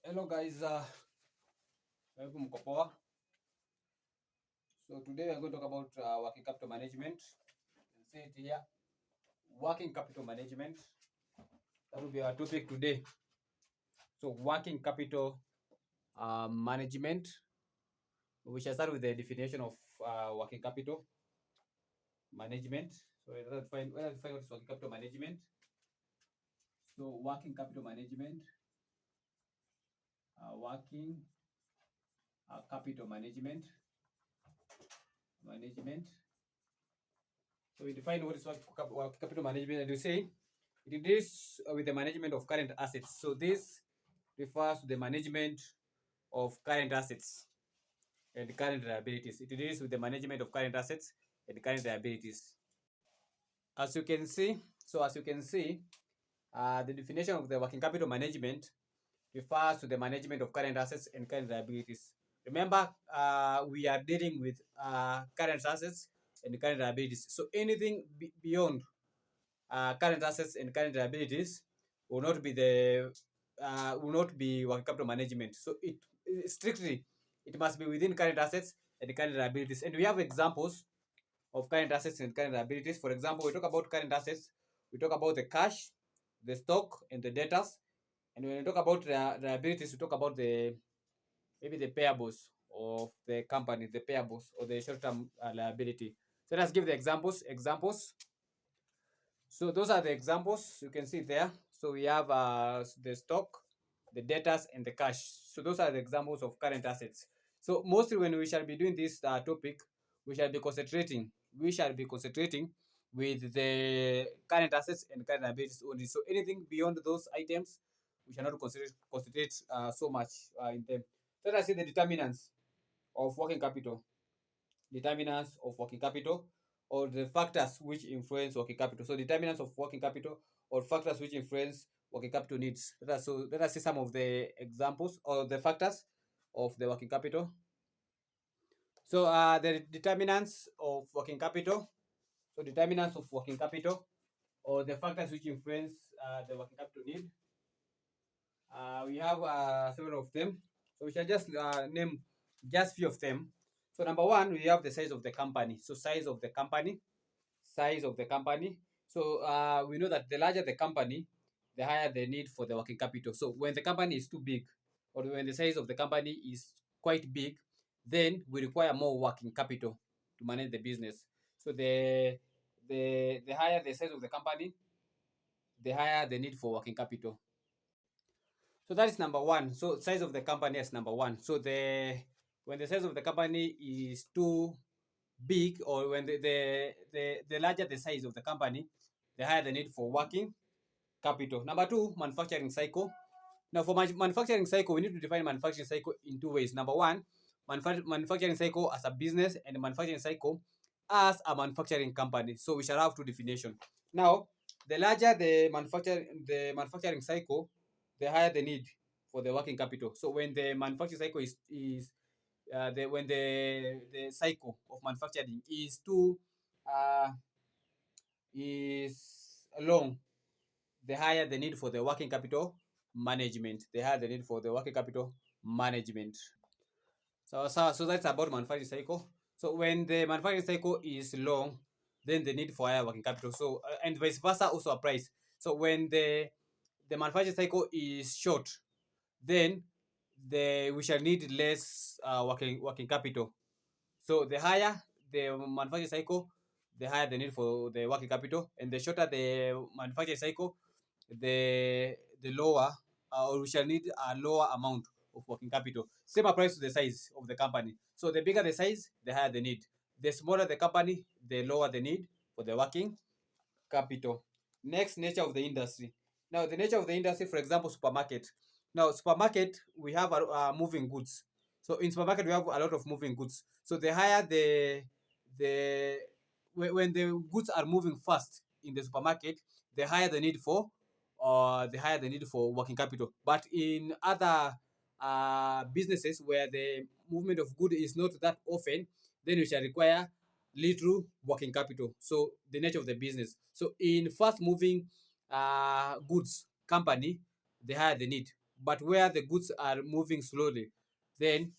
Hello guys, welcome Kopoa. So today we are going to talk about working capital management. You can see it here, working capital management. That will be our topic today. So working capital management. We shall start with the definition of working capital management. So let's find what is working capital management. So working capital management, working capital management. So we define what is working capital management, and we say it deals with the management of current assets. So this refers to the management of current assets and current liabilities. It deals with the management of current assets and current liabilities. As you can see, the definition of the working capital management refers to the management of current assets and current liabilities. Remember, we are dealing with current assets and current liabilities. So anything beyond current assets and current liabilities will not be working capital management. So strictly it must be within current assets and current liabilities. And we have examples of current assets and current liabilities. For example, we talk about current assets, we talk about the cash, the stock, and the debtors. And when we talk about liabilities, we talk about the maybe the payables of the company, the payables or the short-term liability. So let's give the examples. So those are the examples you can see there. So we have the stock, the debtors, and the cash. So those are the examples of current assets. So mostly when we shall be doing this topic, we shall be concentrating. We shall be concentrating with the current assets and current liabilities only. So anything beyond those items, we shall not concentrate so much in them. So let's see the determinants of working capital. Determinants of working capital or the factors which influence working capital. So determinants of working capital or factors which influence working capital needs. Let us see some of the examples or the factors of the working capital. So the determinants of working capital. So determinants of working capital or the factors which influence the working capital need. We have several of them. So we shall just name just few of them. So number one, we have the size of the company. So size of the company. So we know that the larger the company, the higher the need for the working capital. So when the company is too big, or when the size of the company is quite big, then we require more working capital to manage the business. So the higher the size of the company, the higher the need for working capital. So that is number one. So size of the company is number one. So the when the size of the company is too big, or when the larger the size of the company, the higher the need for working capital. Number two, manufacturing cycle. Now for manufacturing cycle, we need to define manufacturing cycle in two ways. Number one, manufacturing cycle as a business and manufacturing cycle as a manufacturing company. So we shall have two definition. Now, the larger the manufacturing cycle, the higher the need for the working capital. So when the manufacturing cycle is when the cycle of manufacturing uh, is long, the higher the need for the working capital management. The higher the need for the working capital management. So that's about manufacturing cycle. So when the manufacturing cycle is long, then the need for higher working capital. So and vice versa also applies. So when the manufacturing cycle is short, then we shall need less working capital. So the higher the manufacturing cycle, the higher the need for the working capital, and the shorter the manufacturing cycle, the lower or we shall need a lower amount of working capital. Same applies to the size of the company. So the bigger the size, the higher the need. The smaller the company, the lower the need for the working capital. Next, nature of the industry. Now, the nature of the industry, for example, supermarket. Now, supermarket, we have moving goods. So in supermarket, we have a lot of moving goods. So the higher the when the goods are moving fast in the supermarket, the higher the need for working capital. But in other businesses where the movement of good is not that often, then you shall require little working capital. So the nature of the business. So in fast moving goods company, the higher the need. but where the goods are moving slowly, then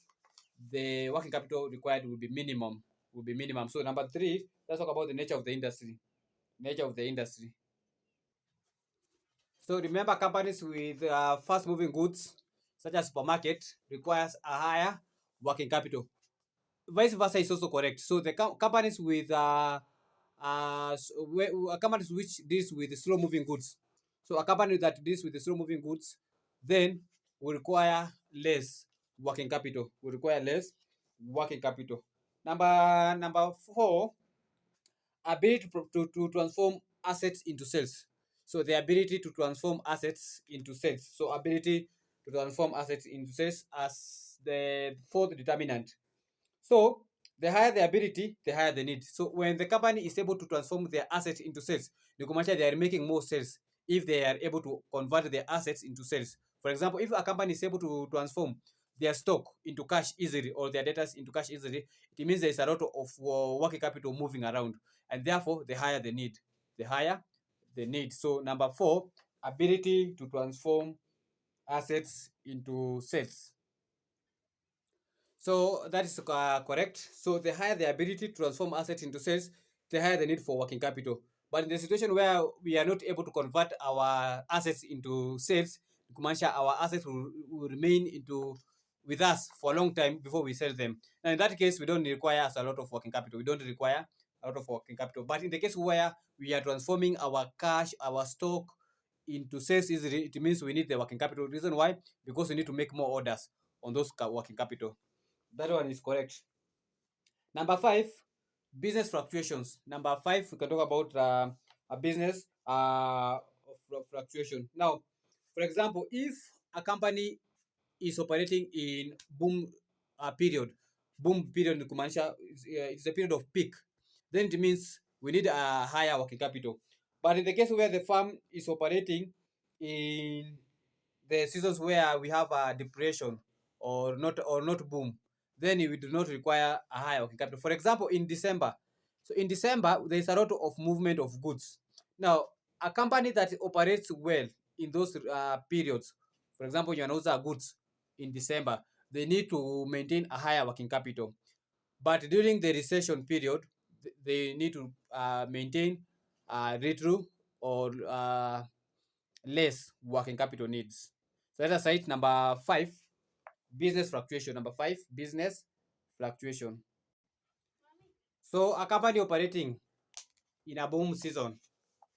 the working capital required will be minimum. So number three, let's talk about the nature of the industry. Nature of the industry. So remember, companies with fast moving goods such as supermarket requires a higher working capital. Vice versa is also correct. So the companies with companies which deals with slow moving goods. So a company that deals with the slow moving goods then will require less working capital. Will require less working capital. Number four, ability to transform assets into sales. So the ability to transform assets into sales. So ability to transform assets into sales as the fourth determinant. So the higher the ability, the higher the need. So when the company is able to transform their assets into sales, the commercial they are making more sales if they are able to convert their assets into sales. For example, if a company is able to transform their stock into cash easily or their data into cash easily, it means there is a lot of working capital moving around, and therefore the higher the need. The higher the need. So number four, ability to transform assets into sales. So that is correct. So the higher the ability to transform assets into sales, the higher the need for working capital. But in the situation where we are not able to convert our assets into sales, commercial, our assets will remain into with us for a long time before we sell them. And in that case, we don't require a lot of working capital. We don't require a lot of working capital. But in the case where we are transforming our cash, our stock into sales easily, it means we need the working capital. Reason why? Because we need to make more orders on those working capital. That one is correct. Number five, business fluctuations. Number five, we can talk about a business fluctuation. Now, for example, if a company is operating in boom period in commercial, it's a period of peak, then it means we need a higher working capital. But in the case where the firm is operating in the seasons where we have a depression or not boom, then we do not require a high working capital. For example, in December, so in December there is a lot of movement of goods. Now, a company that operates well in those periods, for example, you know, goods in December, they need to maintain a higher working capital. But during the recession period, they need to maintain little or less working capital needs. So let us cite number five, business fluctuation. Number five, business fluctuation. So a company operating in a boom season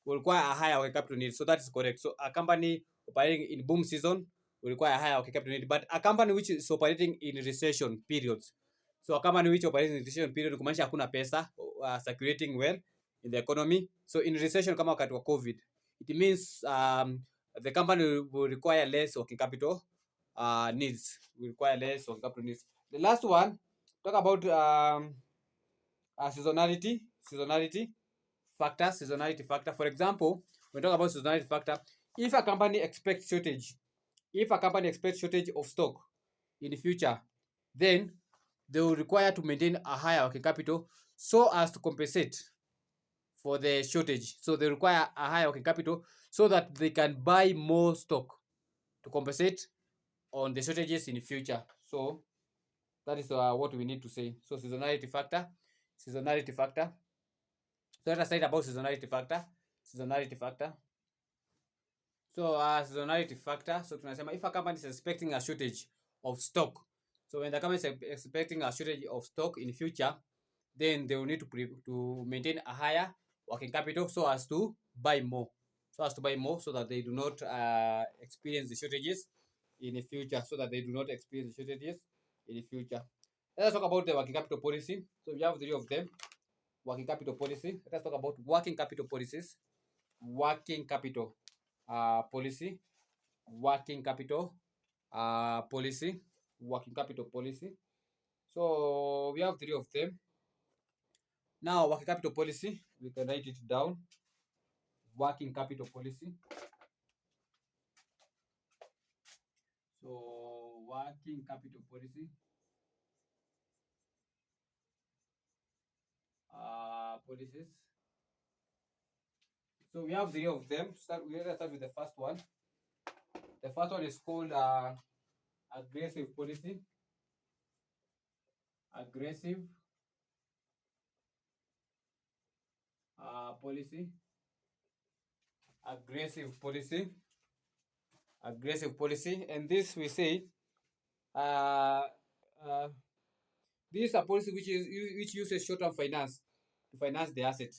will require a higher working capital need. So that is correct. So a company operating in boom season will require a higher working capital need. But a company which is operating in recession periods, so a company which operates in recession period kumaanisha hakuna pesa circulating well in the economy. So in recession kama wakati wa COVID, it means the company will require less working capital needs. Will require less working capital needs. The last one, talk about seasonality factor. Seasonality factor. For example, when we talk about seasonality factor, if a company expects shortage, if a company expects shortage of stock in the future, then they will require to maintain a higher working capital so as to compensate for the shortage. So they require a higher working capital so that they can buy more stock to compensate on the shortages in the future. So that is what we need to say. So seasonality factor, seasonality factor. So let us say about seasonality factor. Seasonality factor. So seasonality factor. So tunasema if a company is expecting a shortage of stock, so when the company is expecting a shortage of stock in the future, then they will need to maintain a higher working capital so as to buy more, so that they do not experience the shortages in the future, Let us talk about the working capital policy. So we have three of them. Working capital policy. Let us talk about working capital policies. Working capital policy. Working capital policy. Working capital policy. So we have three of them. Now, working capital policy, we can write it down. Working capital policy. So, working capital policy. Policies. So we have three of them. Let's start with the first one. The first one is called aggressive policy. Aggressive policy. Aggressive policy. Aggressive policy. And this we say uh, uh, this is a policy which uses short-term finance to finance the asset.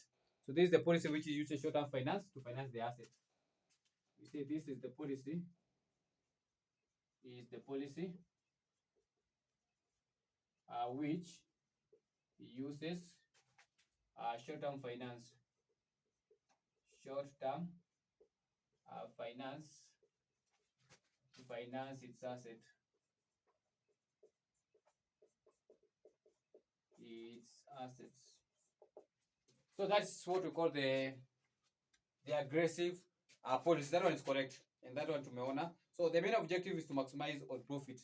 So this is the policy which uses short-term finance to finance the asset. We say this is the policy. Is the policy which uses short-term finance. Short-term finance to finance its asset. Its assets. So that's what we call the aggressive policy. That one is correct, and that one tumeona. So the main objective is to maximize on profit.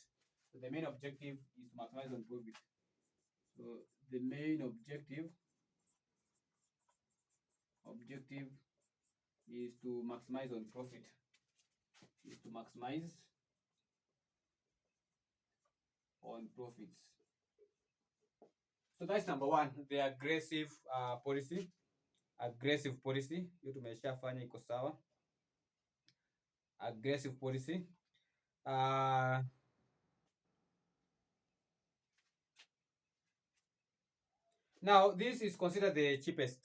So the main objective is to maximize on profit. So the main objective is to maximize on profit. Is to maximize on profits. So that's number one, the aggressive policy. Aggressive policy. Hiyo tumeshafanya iko sawa. Aggressive policy. Now this is considered the cheapest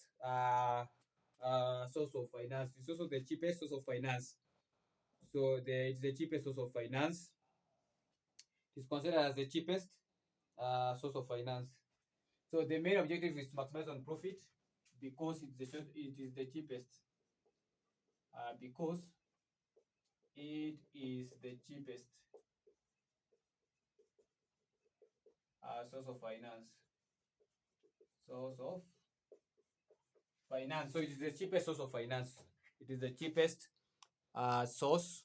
source of finance. It's also the cheapest source of finance. So it's the cheapest source of finance. It's considered as the cheapest source of finance. So the main objective is to maximize on profit because it is the cheapest. Because it is the cheapest source of finance. Source of finance. So it is the cheapest source of finance. It is the cheapest source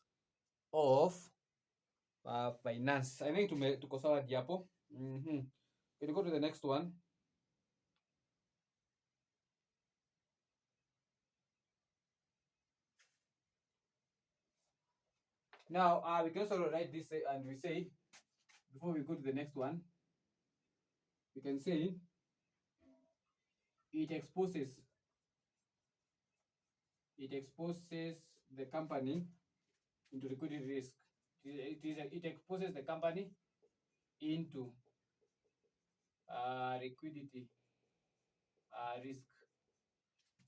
of finance. I think tuko sawa hapo. Can you go to the next one? Now we can also write this and we say, before we go to the next one, we can say it exposes the company into liquidity risk. It exposes the company into liquidity risk.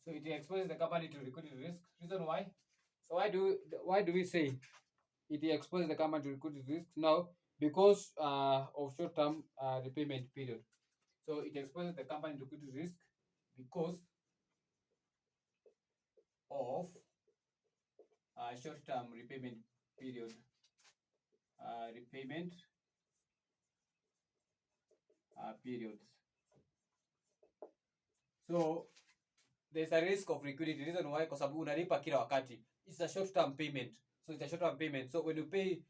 So it exposes the company to liquidity risk. Reason why? So why do we say it exposes the company to liquidity risk? Now, because of short-term repayment period. So it exposes the company to liquidity risk because of short-term repayment period. Repayment periods. So there's a risk of liquidity. Reason why? Kwa sababu unalipa kila wakati. It's a short-term payment. So it's a short-term payment. So when you pay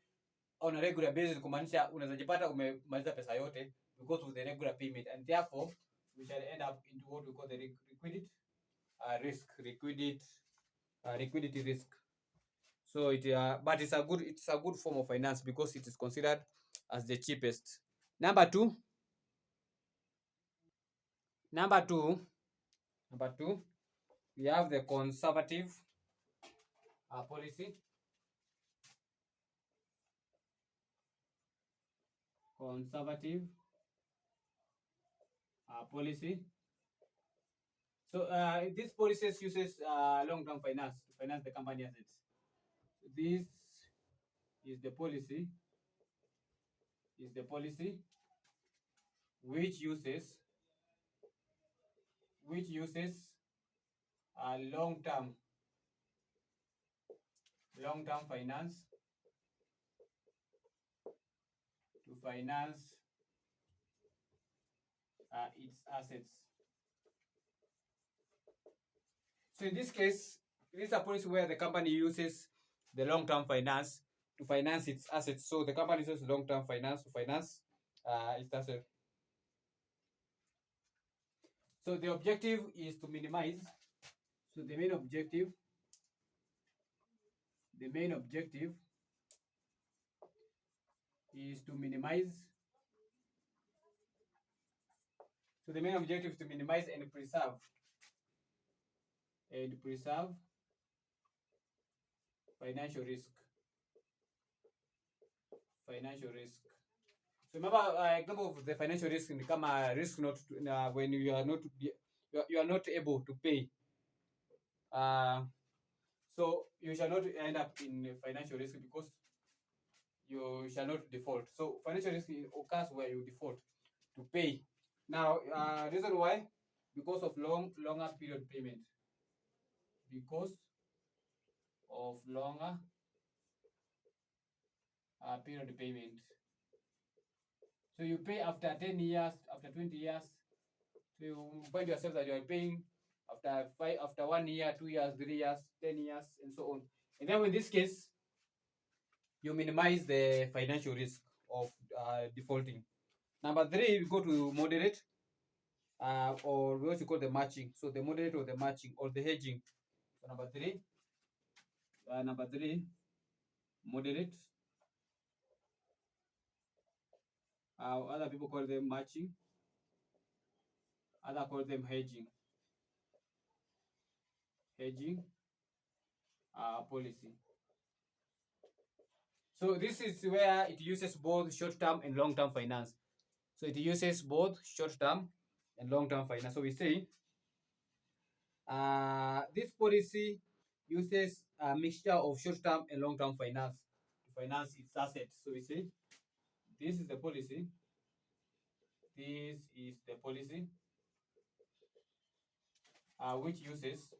on a regular basis, kumaanisha unaweza jipata umemaliza pesa yote because of the regular payment, and therefore we shall end up into what we call the liquidity risk. Liquidity risk. So but it's a good form of finance because it is considered as the cheapest. Number two, we have the conservative policy. Conservative policy. So this policy uses long-term finance to finance the company assets. This is the policy. Which uses long-term finance to finance its assets. So in this case, it is a policy where the company uses the long-term finance to finance its assets. So the company uses long-term finance to finance its assets. So the objective is to minimize. So the main objective is to minimize. So the main objective is to minimize and preserve financial risk. Financial risk. So remember, example of the financial risk in become a risk not to, when you are not able to pay. So you shall not end up in financial risk because you shall not default. So financial risk occurs where you default to pay. Now, reason why? Because of longer period payment. Because of longer period payment. So you pay after 10 years, after 20 years. So you find yourself that you are paying after 1 year, 2 years, 3 years, 10 years, and so on. And then in this case, you minimize the financial risk of defaulting. Number three, we go to moderate, or what you call the matching. So the moderate or the matching or the hedging. So number three, moderate. Other people call them matching. Other call them hedging. Hedging policy. So this is where it uses both short-term and long-term finance. So it uses both short-term and long-term finance. So we say this policy uses a mixture of short-term and long-term finance to finance its assets. So we say this is the policy. This is the policy which uses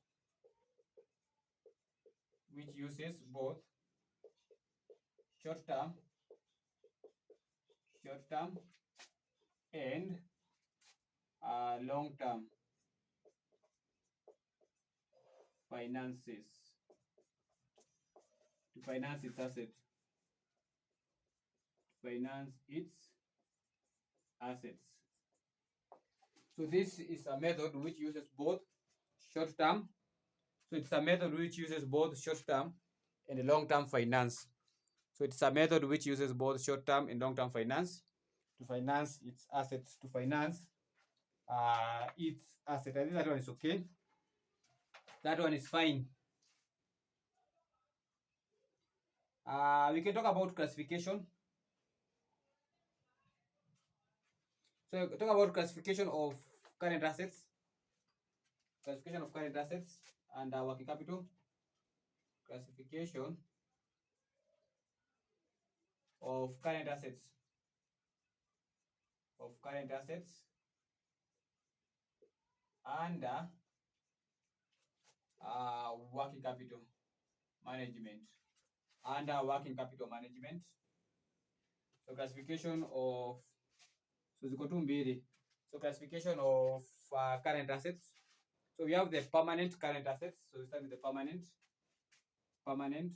both short-term and long-term finances to finance its asset. So this is a method which uses both short-term. So it's a method which uses both short-term and long-term finance. So it's a method which uses both short-term and long-term finance to finance its assets, to finance its asset. I think that one is okay. That one is fine. We can talk about classification. So talk about classification of current assets. Classification of current assets and working capital. Classification of current assets. Under working capital management. So classification of classification of current assets. So we have the permanent current assets. So we start with the permanent current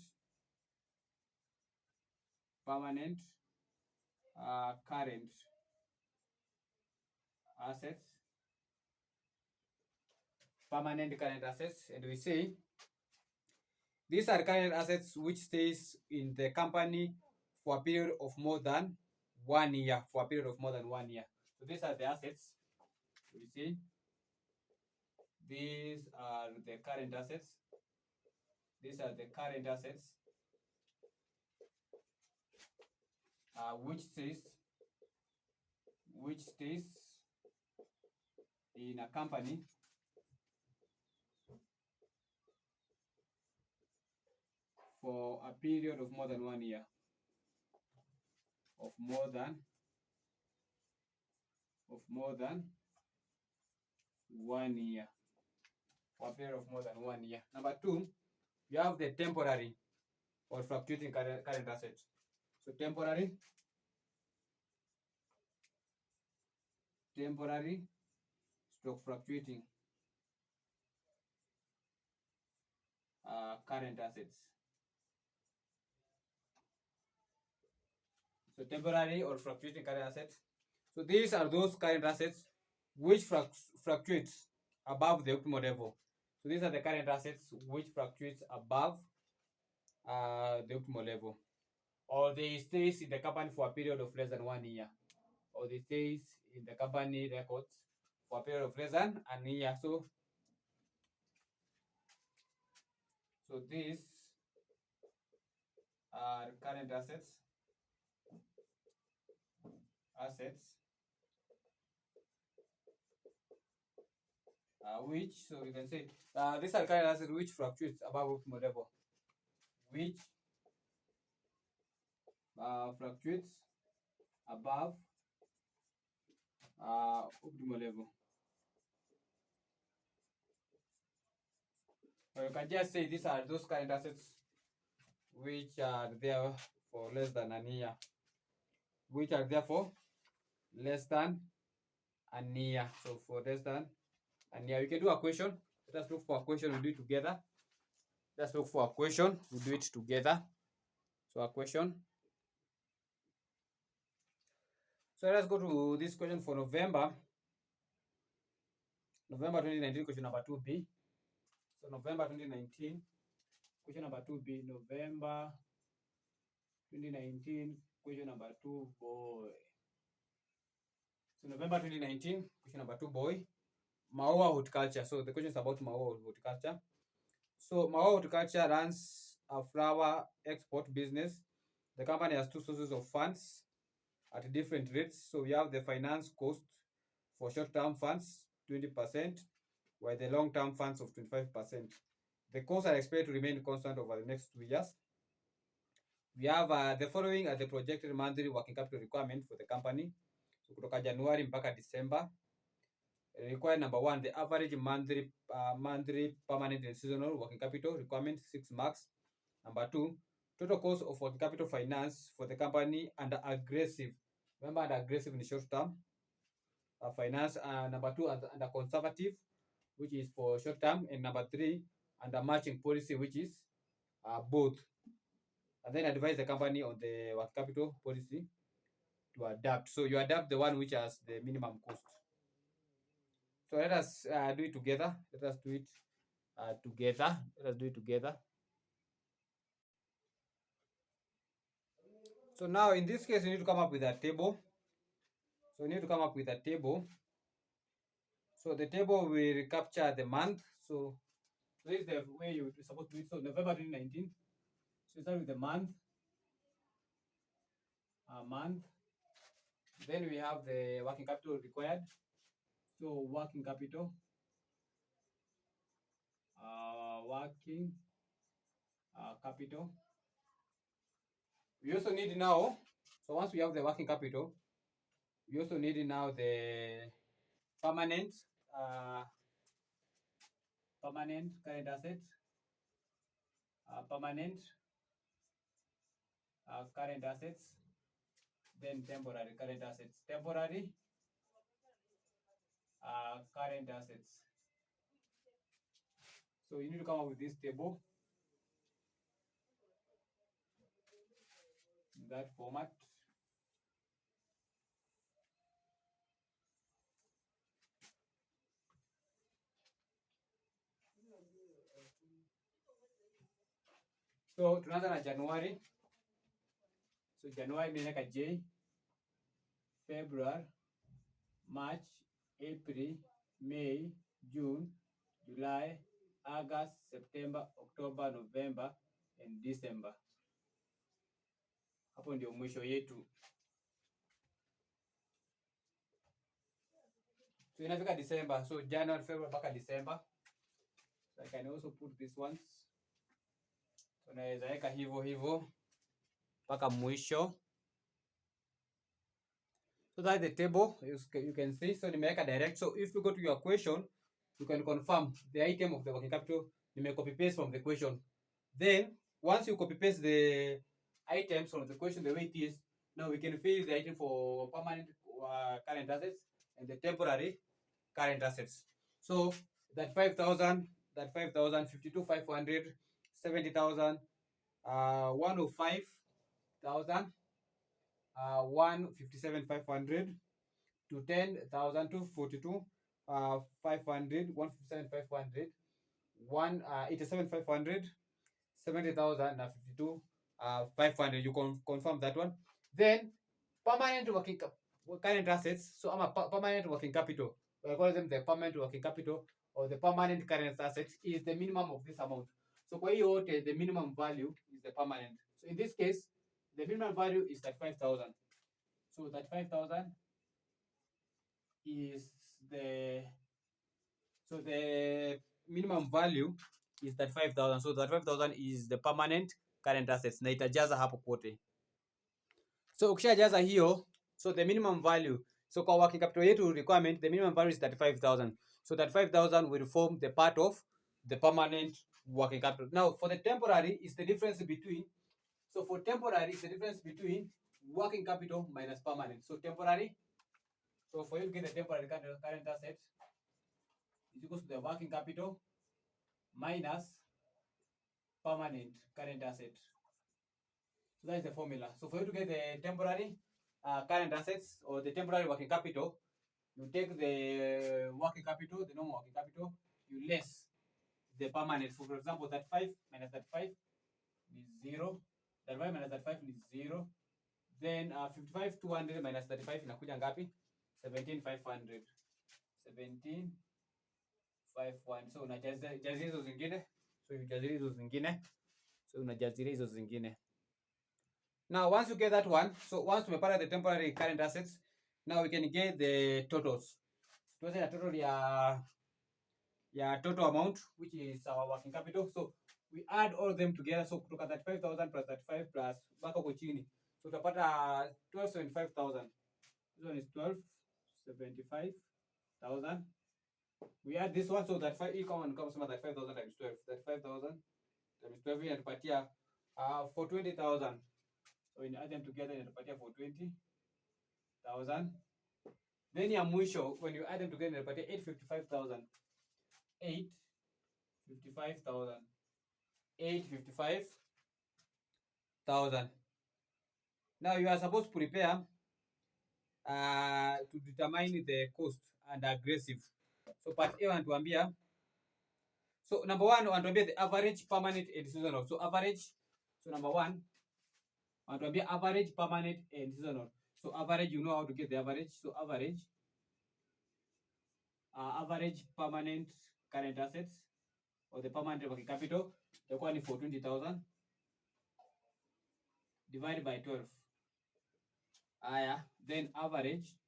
assets. Permanent current assets, and we say these are current assets which stays in the company for a period of more than 1 year. So these are the assets. We see these are the current assets. Which stays in a company for a period of more than 1 year. For a period of more than 1 year. Number two, you have the temporary or fluctuating current assets. So temporary stroke fluctuating current assets. So temporary or fluctuating current assets. So these are those current assets which fluctuates above the optimal level. So these are the current assets which fluctuates above the optimal level. or they stays in the company for a period of less than 1 year, or they stays in the company records for a period of less than an year. So these are current assets which, so we can say these are current assets which fluctuates above optimal level, which fluctuates above optimal level. So you can just say these are those current assets which are there for less than an year, which are there for less than an year. So for less than an year, we can do a question. Let us look for a question. We do it together. Let's look for a question. We do it together. So a question. So let's go to this question for November 2019, question number 2B. So November 2019, question number 2B, November 2019, question number 2, boy. So November 2019, question number 2, boy. Maua horticulture. So the question is about Maua horticulture. So Maua horticulture runs a flower export business. The company has two sources of funds at different rates. So we have the finance cost for short-term funds, 20%, while the long-term funds of 25%. The costs are expected to remain constant over the next 2 years. We have the following are the projected monthly working capital requirement for the company. So kutoka January mpaka December. Require number one, the average monthly permanent and seasonal working capital requirement 6 marks. Number two, total cost of working capital finance for the company under aggressive. Remember, under aggressive in the short term finance. Number two, under conservative, which is for short term, and number three, under matching policy, which is both. And then advise the company on the working capital policy to adapt. So you adapt the one which has the minimum cost. So let us do it together. Let us do it together. Let us do it together. So now in this case, you need to come up with a table. So you need to come up with a table. So the table will capture the month. So this is the way you're supposed to do it. So November 2019. So start with the month. Month. Then we have the working capital required. So working capital. Working capital. We also need now. So once we have the working capital, we also need now the permanent current assets, permanent current assets, then temporary current assets, temporary current assets. So you need to come up with this table in that format. So tunaanza na January. So January nimeweka J, February, March, April, May, June, July, August, September, October, November and December. Hapo ndio mwisho yetu. So inafika December. So January, February mpaka December. So I can also put this ones. So naweza weka hivyo hivyo mpaka mwisho. So that's the table you can see. So nimeweka direct. So if you go to your question, you can confirm the item of the working capital. Nime copy paste from the question. Then once you copy paste the items from the question the way it is, now we can fill the item for permanent current assets and the temporary current assets. So that 5,000, that 5,000, 52,500, 70,000, 105,000, 157,500 to 10,000 to 42, 500, 157,500, 187,500, 70,000 na 52, 500. You confirm that one. Then permanent current assets. So I'm a permanent working capital. We call them the permanent working capital or the permanent current assets is the minimum of this amount. So kwa hiyo yote the minimum value is the permanent. So in this case, the minimum value is 35,000. So 35,000 is the minimum value is 35,000. So 35,000 is the permanent current assets na itajaza hapo kote. So ukishajaza hiyo, so the minimum value, so kwa working capital yetu requirement, the minimum value is 35,000. So 35,000 will form the part of the permanent working capital. Now for the temporary is the difference between, so for temporary is the difference between working capital minus permanent. So temporary, so for you to get the temporary current asset is equals to the working capital minus permanent current asset. So that is the formula. So for you to get the temporary current assets or the temporary working capital, you take the working capital, the normal working capital, you less the permanent. So for example, 35 minus 35 is 0. 35 minus 35 is 0. Then 55 200 minus 35 inakuja ngapi? 17,500. 17,500. So unajazia hizo zingine. So unajazia hizo zingine. So unajazia hizo zingine. Now once you get that one, so once tumepata the temporary current assets, now we can get the totals. Tuweze na total ya total amount which is our working capital. So we add all of them together. So kutoka 35,000 plus 35 plus mpaka huko chini. So utapata 1275,000. This one is 1275,000. We add this one, so that 5 comes 35,000 times 12. 35,000 times 12 inatupatia 420,000. So when you add them together inatupatia 420,000. Then ya mwisho when you add them together inatupatia 855,000. 855,000. 855,000. Now you are supposed to prepare to determine the cost and aggressive. So part A wanatuambia, so number one wanatuambia the average permanent and seasonal. So average, so number one wanatuambia average permanent and seasonal. So average, you know how to get the average. So average permanent current assets or the permanent working capital itakuwa ni 420,000 divided by 12. Aya, then average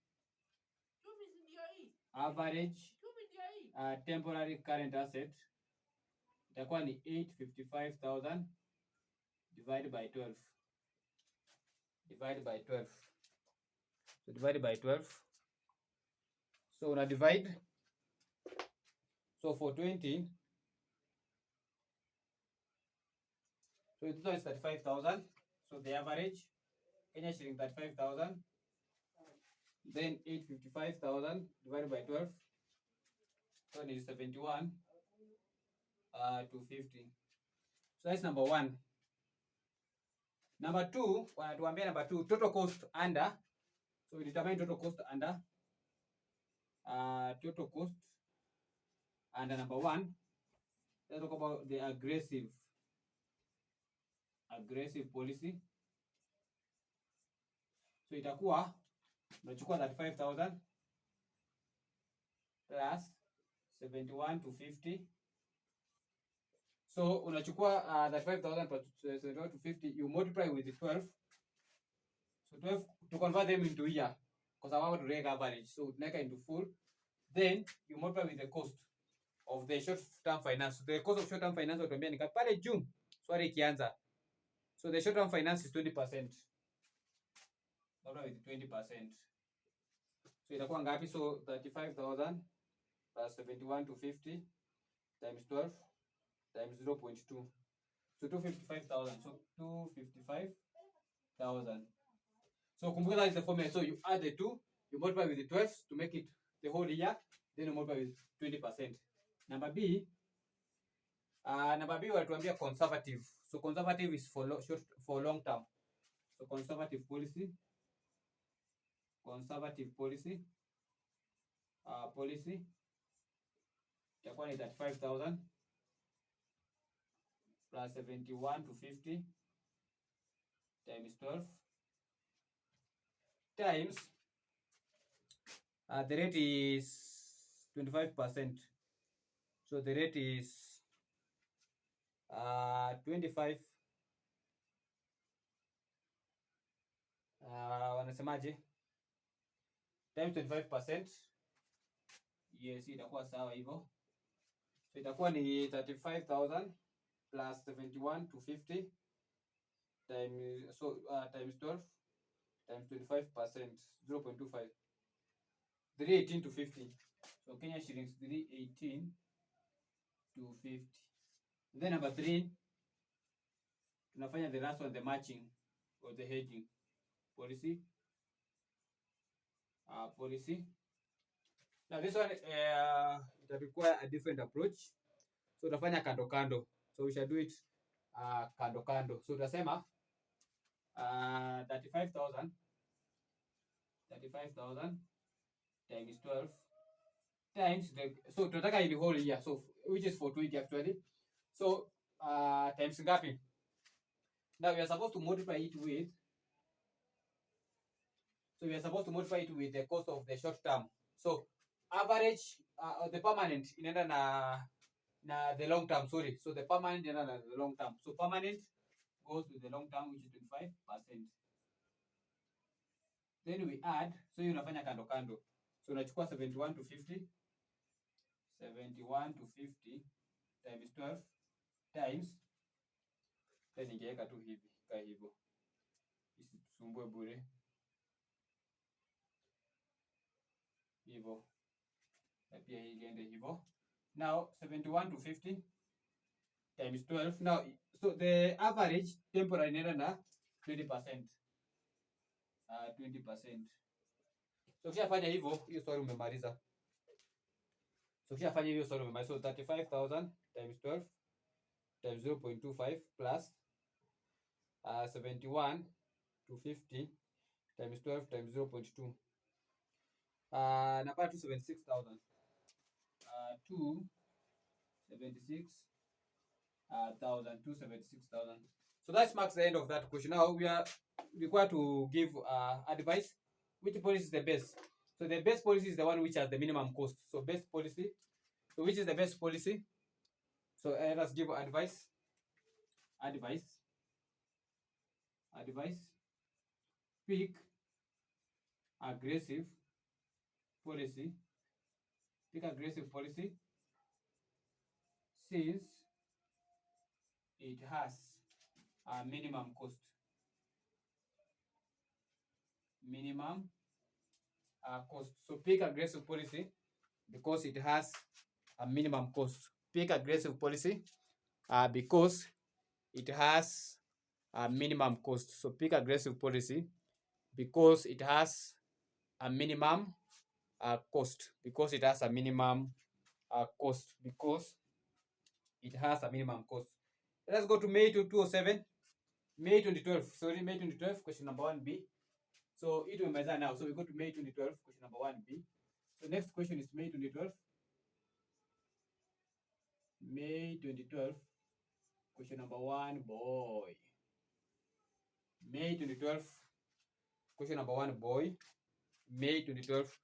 temporary current asset itakuwa ni 855,000 divided by 12. Divided by 12. So divided by 12. So una divide. So for 20. So it is 35,000. So the average Kenya shilling 35,000. Then 855,000 divided by 12. So it is 71 to 50. So that's number one. Number two, wanatuambia number two, total cost under. So we determine total cost under. Total cost under number one. Let's talk about the aggressive policy. So itakuwa unachukua 35,000 plus 71 to 50. So unachukua 35,000 plus 71 to 50, you multiply with the 12. So 12 to convert them into year because I want to take average. So tunaweka into full. Then you multiply with the cost of the short term finance. So the cost of short term finance watuambia ni pale June. Swali ikianza. So the short term finance is 20%. Multiply with 20%. So itakuwa ngapi? So 35,000 plus 71 to 50 times 12 times 0.2. So 255,000. So 255,000. So kumbuka that is the formula. So you add the two, you multiply with the 12 to make it the whole year, then you multiply with 20%. Number B wanatuambia conservative. So conservative is for long term. So conservative policy. Policy itakuwa ni 35,000 plus 71 to 50 times 12 times the rate is 25%. So the rate is 25 wanasemaje, times 25%. Yes, itakuwa sawa hivyo. So itakuwa ni 35,000 plus 71 to 50 times times 12 times 25%, 0.25, 318 to 50. So Kenya shillings 318 to 50. And then number 3, tunafanya the last one, the matching or the hedging policy. Policy. Now this one it require a different approach. So utafanya kando kando. So we shall do it kando kando. So utasema 35,000 times 12 times the, so tunataka in the whole year, so which is for 20 actually. So times ngapi? Now we are supposed to multiply it with, so we are supposed to multiply it with the cost of the short term. So average the permanent inaenda na the long term, sorry. So the permanent inaenda na the long term. So permanent goes with the long term, which is 25%. Then we add, so you unafanya kando kando. So unachukua 71 to 50. 71 to 50 times 12 times, then ningeweka tu hivi kaa hivyo isitusumbue bure hivyo, na pia hii iende hivyo. Now 71 to 50 times 12. Now so the average temporary inaenda na 20%. 20%. So ukishafanya hivyo, hiyo story umemaliza. So ukishafanya hivyo story umemaliza. So 35,000 times 12 times 0.25 plus 71 to 50 times 12 times 0.2. Napata 276,000. 276,000. So that marks the end of that question. Now we are required to give advice. Which policy is the best? So the best policy is the one which has the minimum cost. So best policy. So which is the best policy? So let us give advice. Advice. Pick aggressive policy. Pick aggressive policy since it has a minimum cost. Minimum cost. So pick aggressive policy because it has a minimum cost. Pick aggressive policy because it has a minimum cost. So pick aggressive policy because it has a minimum cost. Because it has a minimum cost. Because it has a minimum cost. Let's go to May 2007. May 2012. Sorry, May 2012, question number 1B. So it will measure now. So we go to May 2012, question number 1B. So next question is May 2012. May 2012, question number 1, boy. May 2012, question number 1, boy. May 2012,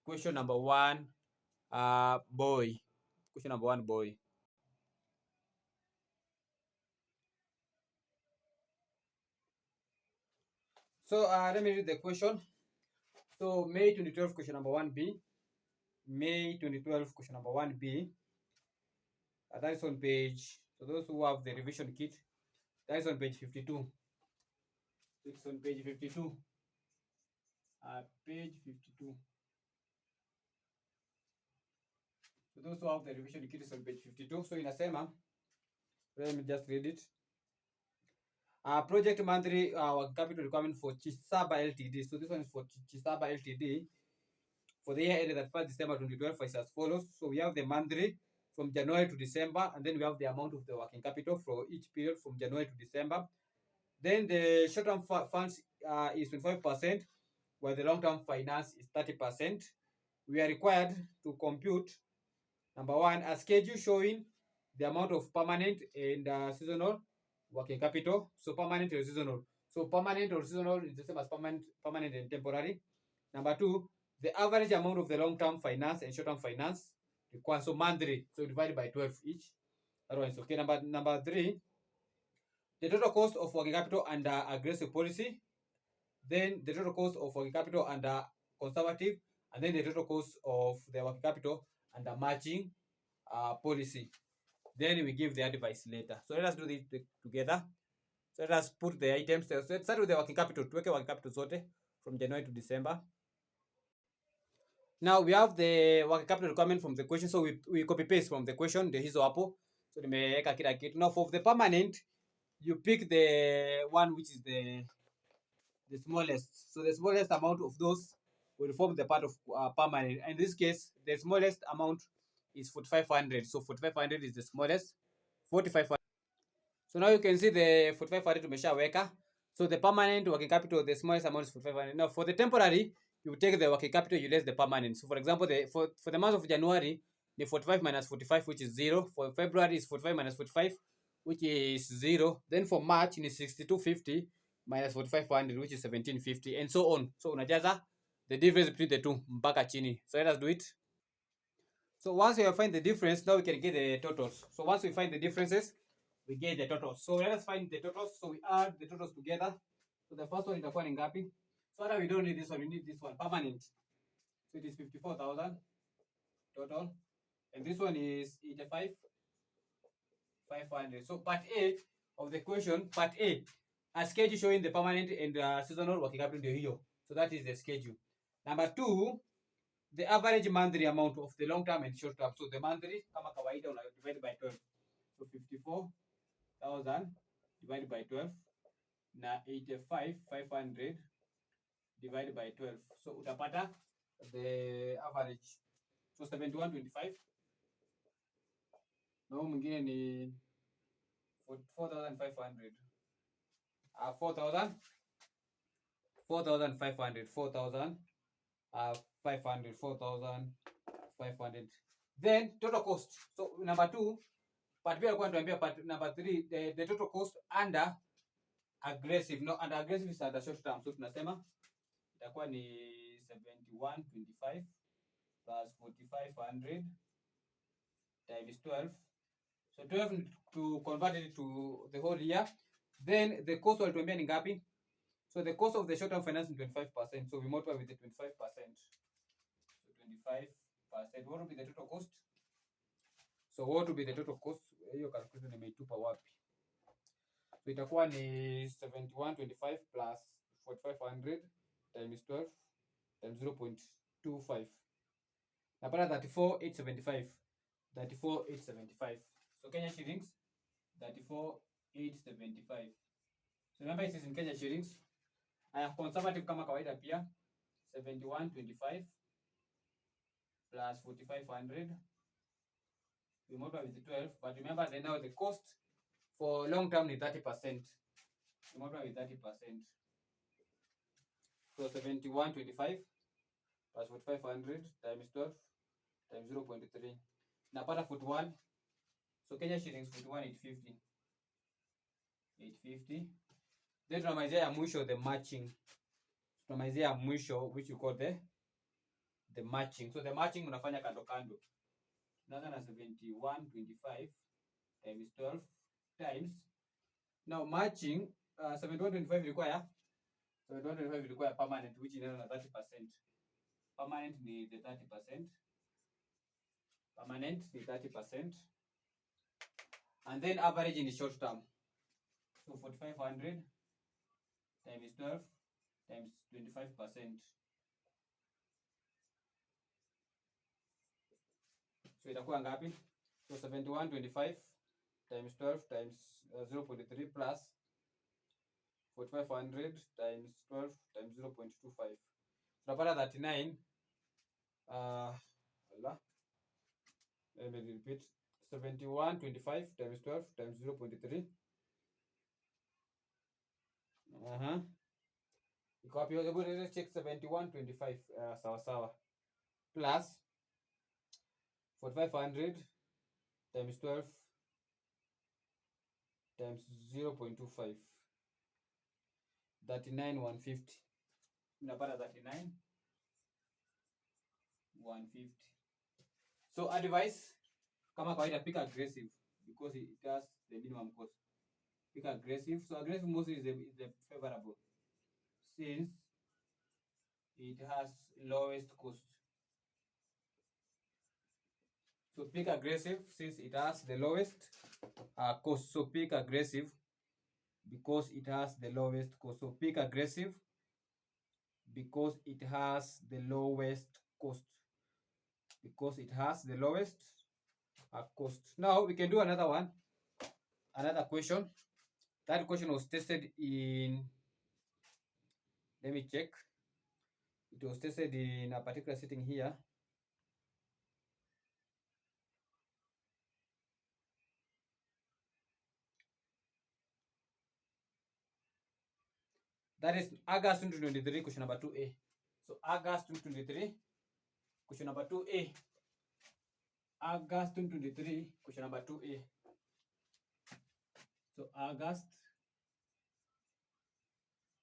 question number 1, boy. Question number 1, boy. So let me read the question. So May 2012, question number 1B. May 2012, question number 1B. That is on page, so those who have the revision kit, that is on page 52. It's on page 52. Page 52. So those who have the revision kit is on page 52. So inasema, let me just read it. Project monthly capital requirement for Chisaba Ltd. So this one is for Chisaba Ltd. For the year ended at 1st December 2012 is as follows. So we have the monthly from January to December, and then we have the amount of the working capital for each period from January to December. Then the short-term funds is 25%, while the long-term finance is 30%. We are required to compute, number 1, a schedule showing the amount of permanent and seasonal working capital. So permanent and seasonal. So permanent or seasonal is the same as permanent and temporary. Number two, the average amount of the long-term finance and short-term finance required. So monthly, so divided by 12 each. Otherwise, okay. Number three, the total cost of working capital under aggressive policy, then the total cost of working capital under conservative, and then the total cost of the working capital under matching policy. Then we give the advice later. So let us do this together. So let us put the items. So let's start with the working capital. Tuweke working capital zote from January to December. Now we have the working capital requirement from the question. So we copy paste from the question, the hizo hapo. So nimeweka kila kitu. Now for the permanent, you pick the one which is the smallest. So the smallest amount of those will form the part of permanent. In this case, the smallest amount is 4,500. So 4,500 is the smallest. 4,500. So now you can see the 4,500 tumeshaweka. So the permanent working capital, the smallest amount is 4,500. Now for the temporary, you take the working capital, you less the permanent. So for example, for the month of January, the 45 minus 45, which is 0. For February is 45 minus 45, which is 0. Then for March, it is 6250 minus 4,500, which is 1,750, and so on. So unajaza the difference between the two mpaka chini. So let us do it. So once we find the difference, now we can get the totals. So once we find the differences, we get the totals. So let us find the totals. So we add the totals together. So the first one is itakuwa ni ngapi? So now we don't need this one, we need this one, permanent. So it is 54,000 total. And this one is 85,500. So part A of the question, part A, a schedule showing the permanent and seasonal working capital ndio hiyo. So that is the schedule. Number two, the average monthly amount of the long term and short term. So the monthly kama kawaida una divide by 12. So 54,000 divided by 12 na 85,500 divided by 12. So utapata the average. So 7125. Na huu mwingine ni 4,500. 4,500. 4,500. Then total cost. So number two, part B alikuwa anatuambia part number 3, the total cost under aggressive. No, under aggressive is under short term. So tunasema itakuwa ni 7125 plus 4,500 times 12. So 12 to convert it to the whole year. Then the cost walituambia ni ngapi? So the cost of the short term finance is 25%. So we multiply with the 25%. So 25%. What will be the total cost? So what will be the total cost? Hiyo calculation nimeitupa wapi? So itakuwa ni 7125 plus 4,500 times 12 times 0.25. Napata 34,875. 34,875. So Kenya shillings, 34,875. So remember it is in Kenya shillings. I have conservative kama kawaida pia. 7125 plus 4,500. We multiply with 12, but remember that now the cost for long term is 30%. We multiply with 30%. So 7125 plus 4,500 times 12 times 0.3. Napata 41. So Kenya shillings 41 850. 850. Then tunamalizia ya mwisho the matching. Tunamalizia ya mwisho which you call the matching. So the matching unafanya kando kando. Tunaanza na 7125 times 12 times. Now matching 7125 require 7125 require permanent which is na 30%. Permanent ni the 30%. Permanent ni 30%. And then average in the short term. So 4,500 times 12 times 25%. So itakuwa ngapi? So 7125 times 12 times 0.3 plus 4,500 times 12 times 0.25. Tunapata 39. Let me repeat. 7125 times 12 times 0.3. Iko wapi? Let's check 7125 sawa sawa. Plus 4,500 times 12 times 0.25. 39,150. Unapata 39,150. So advice, kama kawaida, pick aggressive because it has the minimum cost. Pick aggressive. So aggressive mostly is the favorable since it has lowest cost. So pick aggressive since it has the lowest cost. So pick aggressive because it has the lowest cost. So pick aggressive because it has the lowest cost. Because it has the lowest cost. Now we can do another one. Another question. That question was tested in, let me check. It was tested in a particular setting here. That is August 2023, question number 2A. So August 2023, question number 2A. August 2023, question number 2A. So August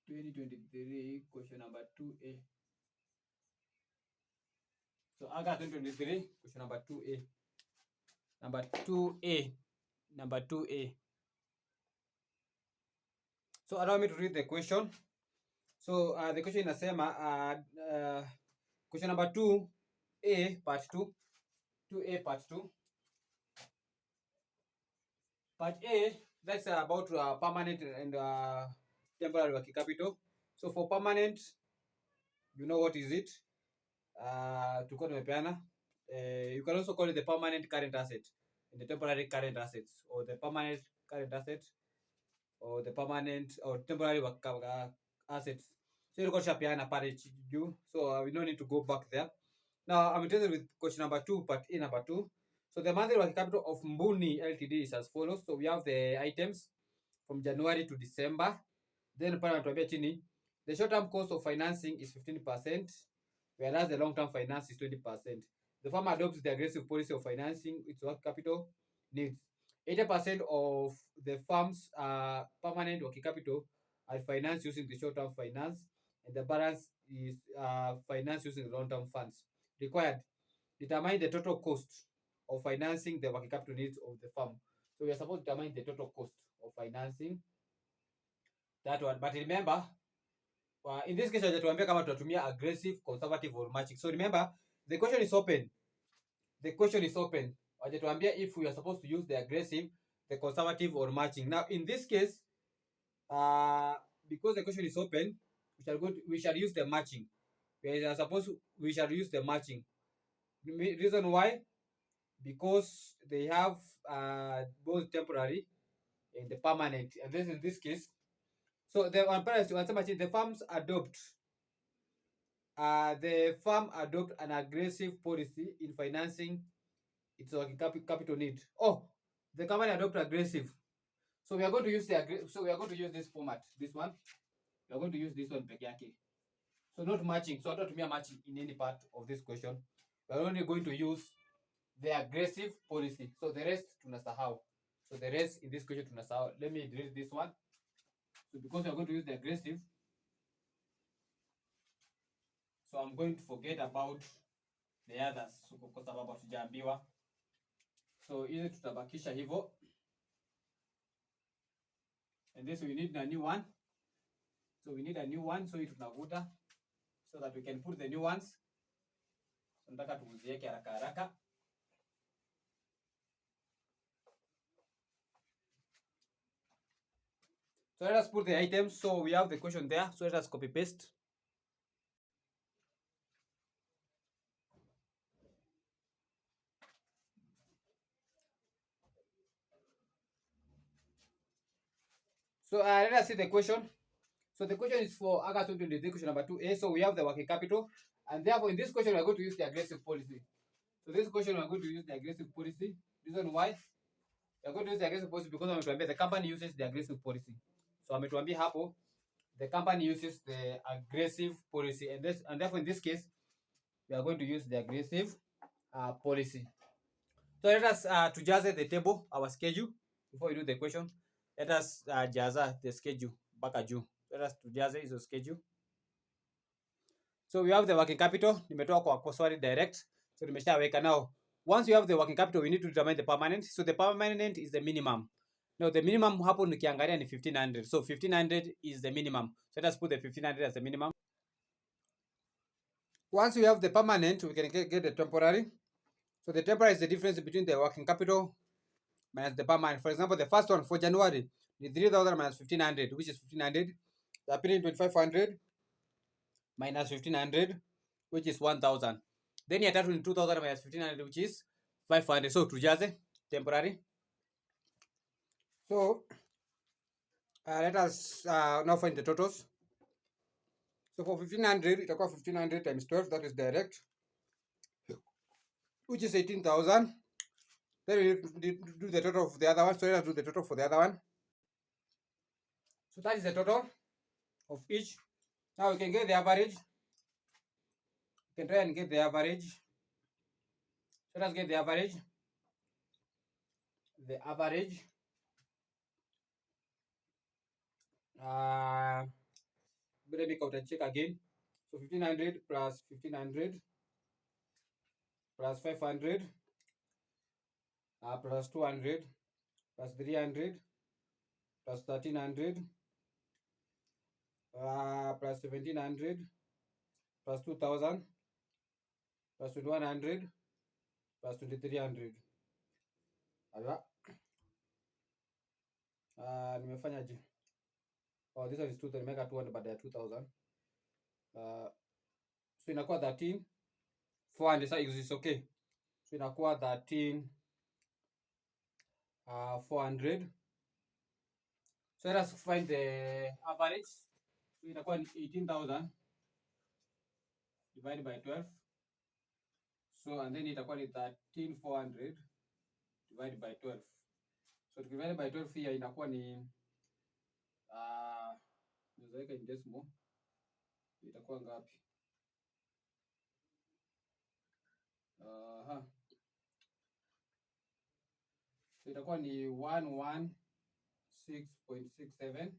2023, question number 2A. So August 2023, question number 2A. Number 2A. Number 2A. So allow me to read the question. So the question inasema question number 2A part 2. 2A part 2. Part A, that's about permanent and temporary working capital. So for permanent, you know what is it? Tulikuwa tumepeana. You can also call it the permanent current asset and the temporary current assets, or the permanent current asset, or the permanent or temporary assets. So ilikuwa tushapeana pale juu, so we don't need to go back there. Now I'm interested with question number 2, part A number 2. So the monthly working capital of Mbuni Ltd is as follows. So we have the items from January to December. Then pale anatuambia chini, the short-term cost of financing is 15%, whereas the long-term finance is 20%. The firm adopts the aggressive policy of financing its working capital needs. 80% of the firm's permanent working capital are financed using the short-term finance, and the balance is financed using long-term funds. Required, determine the total cost of financing the working capital needs of the firm. So we are supposed to determine the total cost of financing that one. But remember, in this case hajatuambia kama tutatumia aggressive, conservative or matching. So remember, the question is open. The question is open. Hajatuambia if we are supposed to use the aggressive, the conservative or matching. Now in this case, because the question is open, we shall use the matching. We shall use the matching. Reason why? Because they have both temporary and the permanent. And this in this case, so the firms adopt the firm adopt an aggressive policy in financing its working capital need. Oh, the company adopt aggressive. So we are going to use this format. This one. We are going to use this one peke yake. So not matching. So not matching in any part of this question. We are only going to use the aggressive policy. So the rest tunasahau. So the rest in this question tunasahau. Let me delete this one. So because we are going to use the aggressive, so I'm going to forget about the others. So kwa sababu hatujaambiwa. So hizi tutabakisha hivyo. And this we need a new one. So we need a new one. So hii tunavuta so that we can put the new ones. So nataka tuziweke haraka haraka. So let us put the items. So we have the question there. So let us copy paste. So let us see the question. So the question is for August 2023, question number 2A. So we have the working capital, and therefore in this question we are going to use the aggressive policy. So this question we are going to use the aggressive policy. Reason why we are going to use the aggressive policy because the company uses the aggressive policy. So ametuambia hapo the company uses the aggressive policy, and therefore in this case we are going to use the aggressive policy. So let us tujaze the table, our schedule before we do the question. Let us jaza the schedule mpaka juu. Let us tujaze hizo schedule. So we have the working capital, nimetoa kwa swali direct. So nimeshaweka. Now once you have the working capital, we need to determine the permanent. So the permanent is the minimum. Now the minimum hapo nikiangalia ni 1500. So 1500 is the minimum. So let us put the 1500 as the minimum. Once we have the permanent, we can get the temporary. So the temporary is the difference between the working capital minus the permanent. For example, the first one for January, the 3000 minus 1500, which is 1500. The appearing 2500 minus 1500, which is 1000. Then ya tatu ni 2000 minus 1500, which is 500. So tujaze temporary. So let us now find the totals. So for 1500, itakuwa 1500 times 12, that is direct, which is 18,000. Then we do the total of the other one. So let us do the total for the other one. So that is the total of each. Now we can get the average. We can try and get the average. So let's get the average. The average. Let me count and check again. So 1500 plus 1500 plus 500 plus 200 plus 300 plus 1300 plus 1700 plus 2000 plus 2100 plus 2300. Ala. Nimefanyaje? Oh, this one is 200, nimeweka 200 baada ya 2000. So inakuwa 13,400. Sasa is okay. So inakuwa 13,400. So let us find the average. So itakuwa 18,000 divided by 12. So and then itakuwa ni 13,400 divided by 12. So divided by 12 here inakuwa ni naweka in decimal. Itakuwa ngapi? So itakuwa ni 116.67.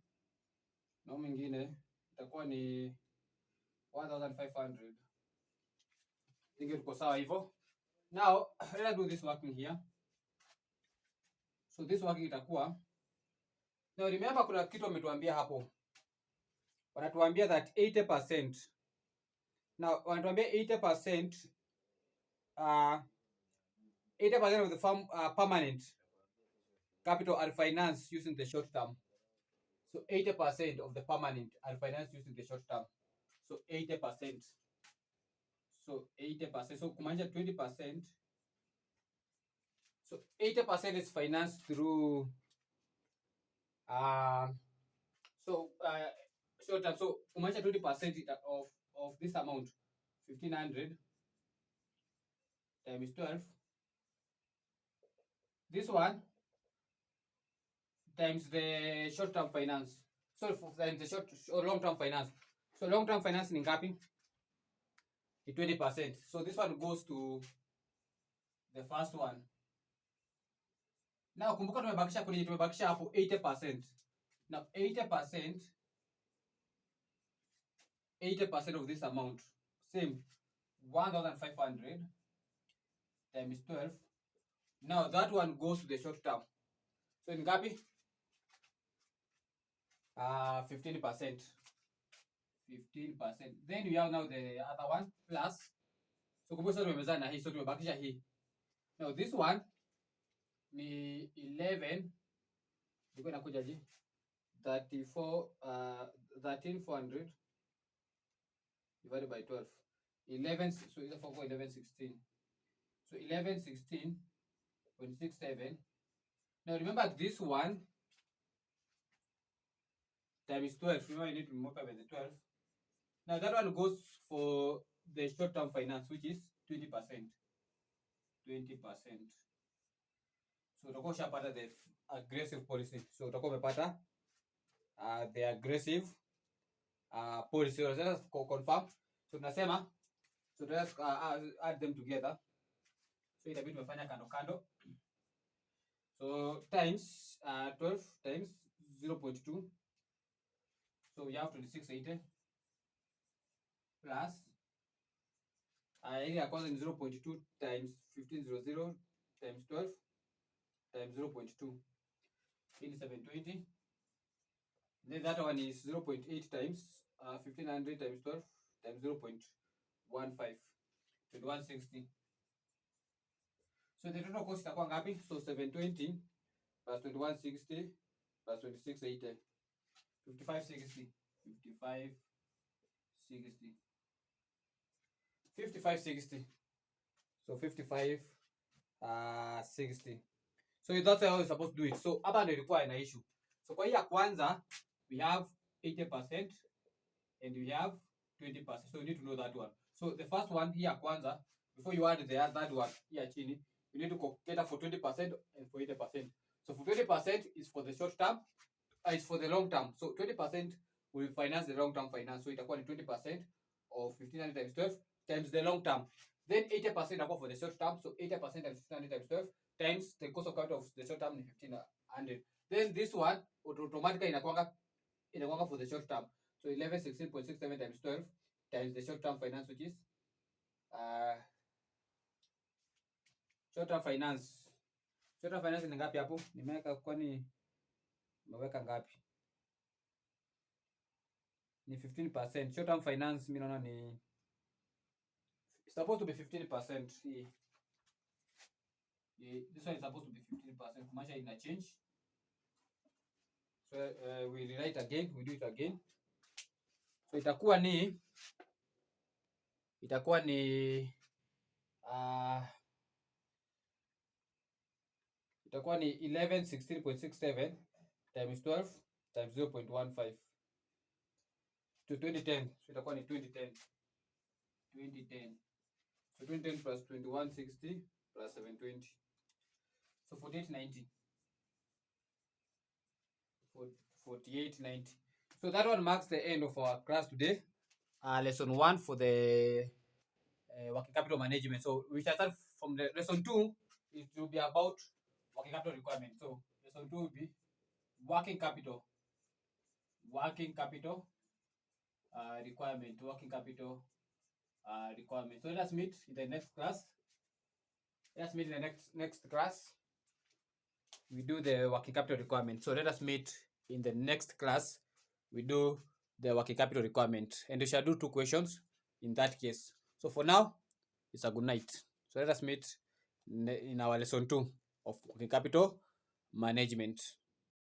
na mwingine itakuwa ni 1500. Inge tuko sawa hivyo. Now let's do this working here. So this working itakuwa, now remember kuna kitu wametuambia hapo, wanatuambia that 80%. Now wanatuambia 80%, 80% of the firm permanent capital are financed using the short term. So 80% of the permanent are financed using the short term. So 80%. So 80%. So kumaanisha 20%. So 80% is financed through short term. So kumaanisha 20% of this amount, 1500 times 12. This one times the short term finance. So times the short or long term finance. So long term finance ni ngapi? Ni 20%. So this one goes to the first one. Now kumbuka tumebakisha hapo 80%. Now 80% of this amount, same 1500 times 12. Now that one goes to the short term. So ni ngapi? 15%. 15%. Then we have now the other one plus. So kumbuka tumemezana na hii, so tumebakisha hii. Now this one ni 11, iko inakuja je? 13,400 divided by 12. 11, so it's 1116. So 1116.67. Now remember this one times 12. Remember you need to multiply by the 12. Now that one goes for the short-term finance, which is 20%. 20%. So utakuwa ushapata the aggressive policy. So utakuwa umepata the aggressive policy. So let us confirm. So tunasema, so let us add them together. So itabidi tumefanya kando kando. So times 12 times 0.2 So we have 2680 plus ile ya kwanza ni 0.2 times 1500 times 12 times 0.2. Hii ni 720. Then that one is 0.8 times 1500 times 12 times 0.15, 2160. So the total cost itakuwa ngapi? So 720 plus 2160 plus 2680, 5560. 5560. 5560. So 5560. So that's how you're supposed to do it. So hapa ndio ilikuwa ina issue. So kwa hii ya kwanza we have 80% and we have 20%. So you need to know that one. So the first one here kwanza, before you add the third one here chini, you need to cater for 20% and for 80%. So for 20% is for the short term, is for the long term. So 20% will finance the long term finance. So itakuwa ni 20% of 1500 times 12 times the long term. Then 80% itakuwa for the short term. So 80% times 1500 times 12 times the cost of capital of the short term ni 1500. Then this one automatically inakuwa for the short term. So 1116.67 times 12 times the short term finance, which is short term finance. Short term finance ni ngapi hapo? Nimeweka kwani nimeweka ngapi? Ni 15%. Short term finance mimi naona ni it's supposed to be 15%. This one is supposed to be 15%. Kumaanisha ina change. So we rewrite again, we do it again. So itakuwa ni 1116.67 times 12 times 0.15 to 2010. So itakuwa ni 2010. So 2010 plus 2160 plus 720. So 4890. 4890. So that one marks the end of our class today. Lesson 1 for the working capital management. So we shall start from the lesson 2. It will be about working capital requirement. So lesson 2 will be working capital requirement. Working capital requirement. So let us meet in the next class. Let's meet in the next class. We do the working capital requirement. So let us meet in the next class. We do the working capital requirement, and we shall do 2 questions in that case. So for now, it's a good night. So let us meet in our lesson 2 of working capital management.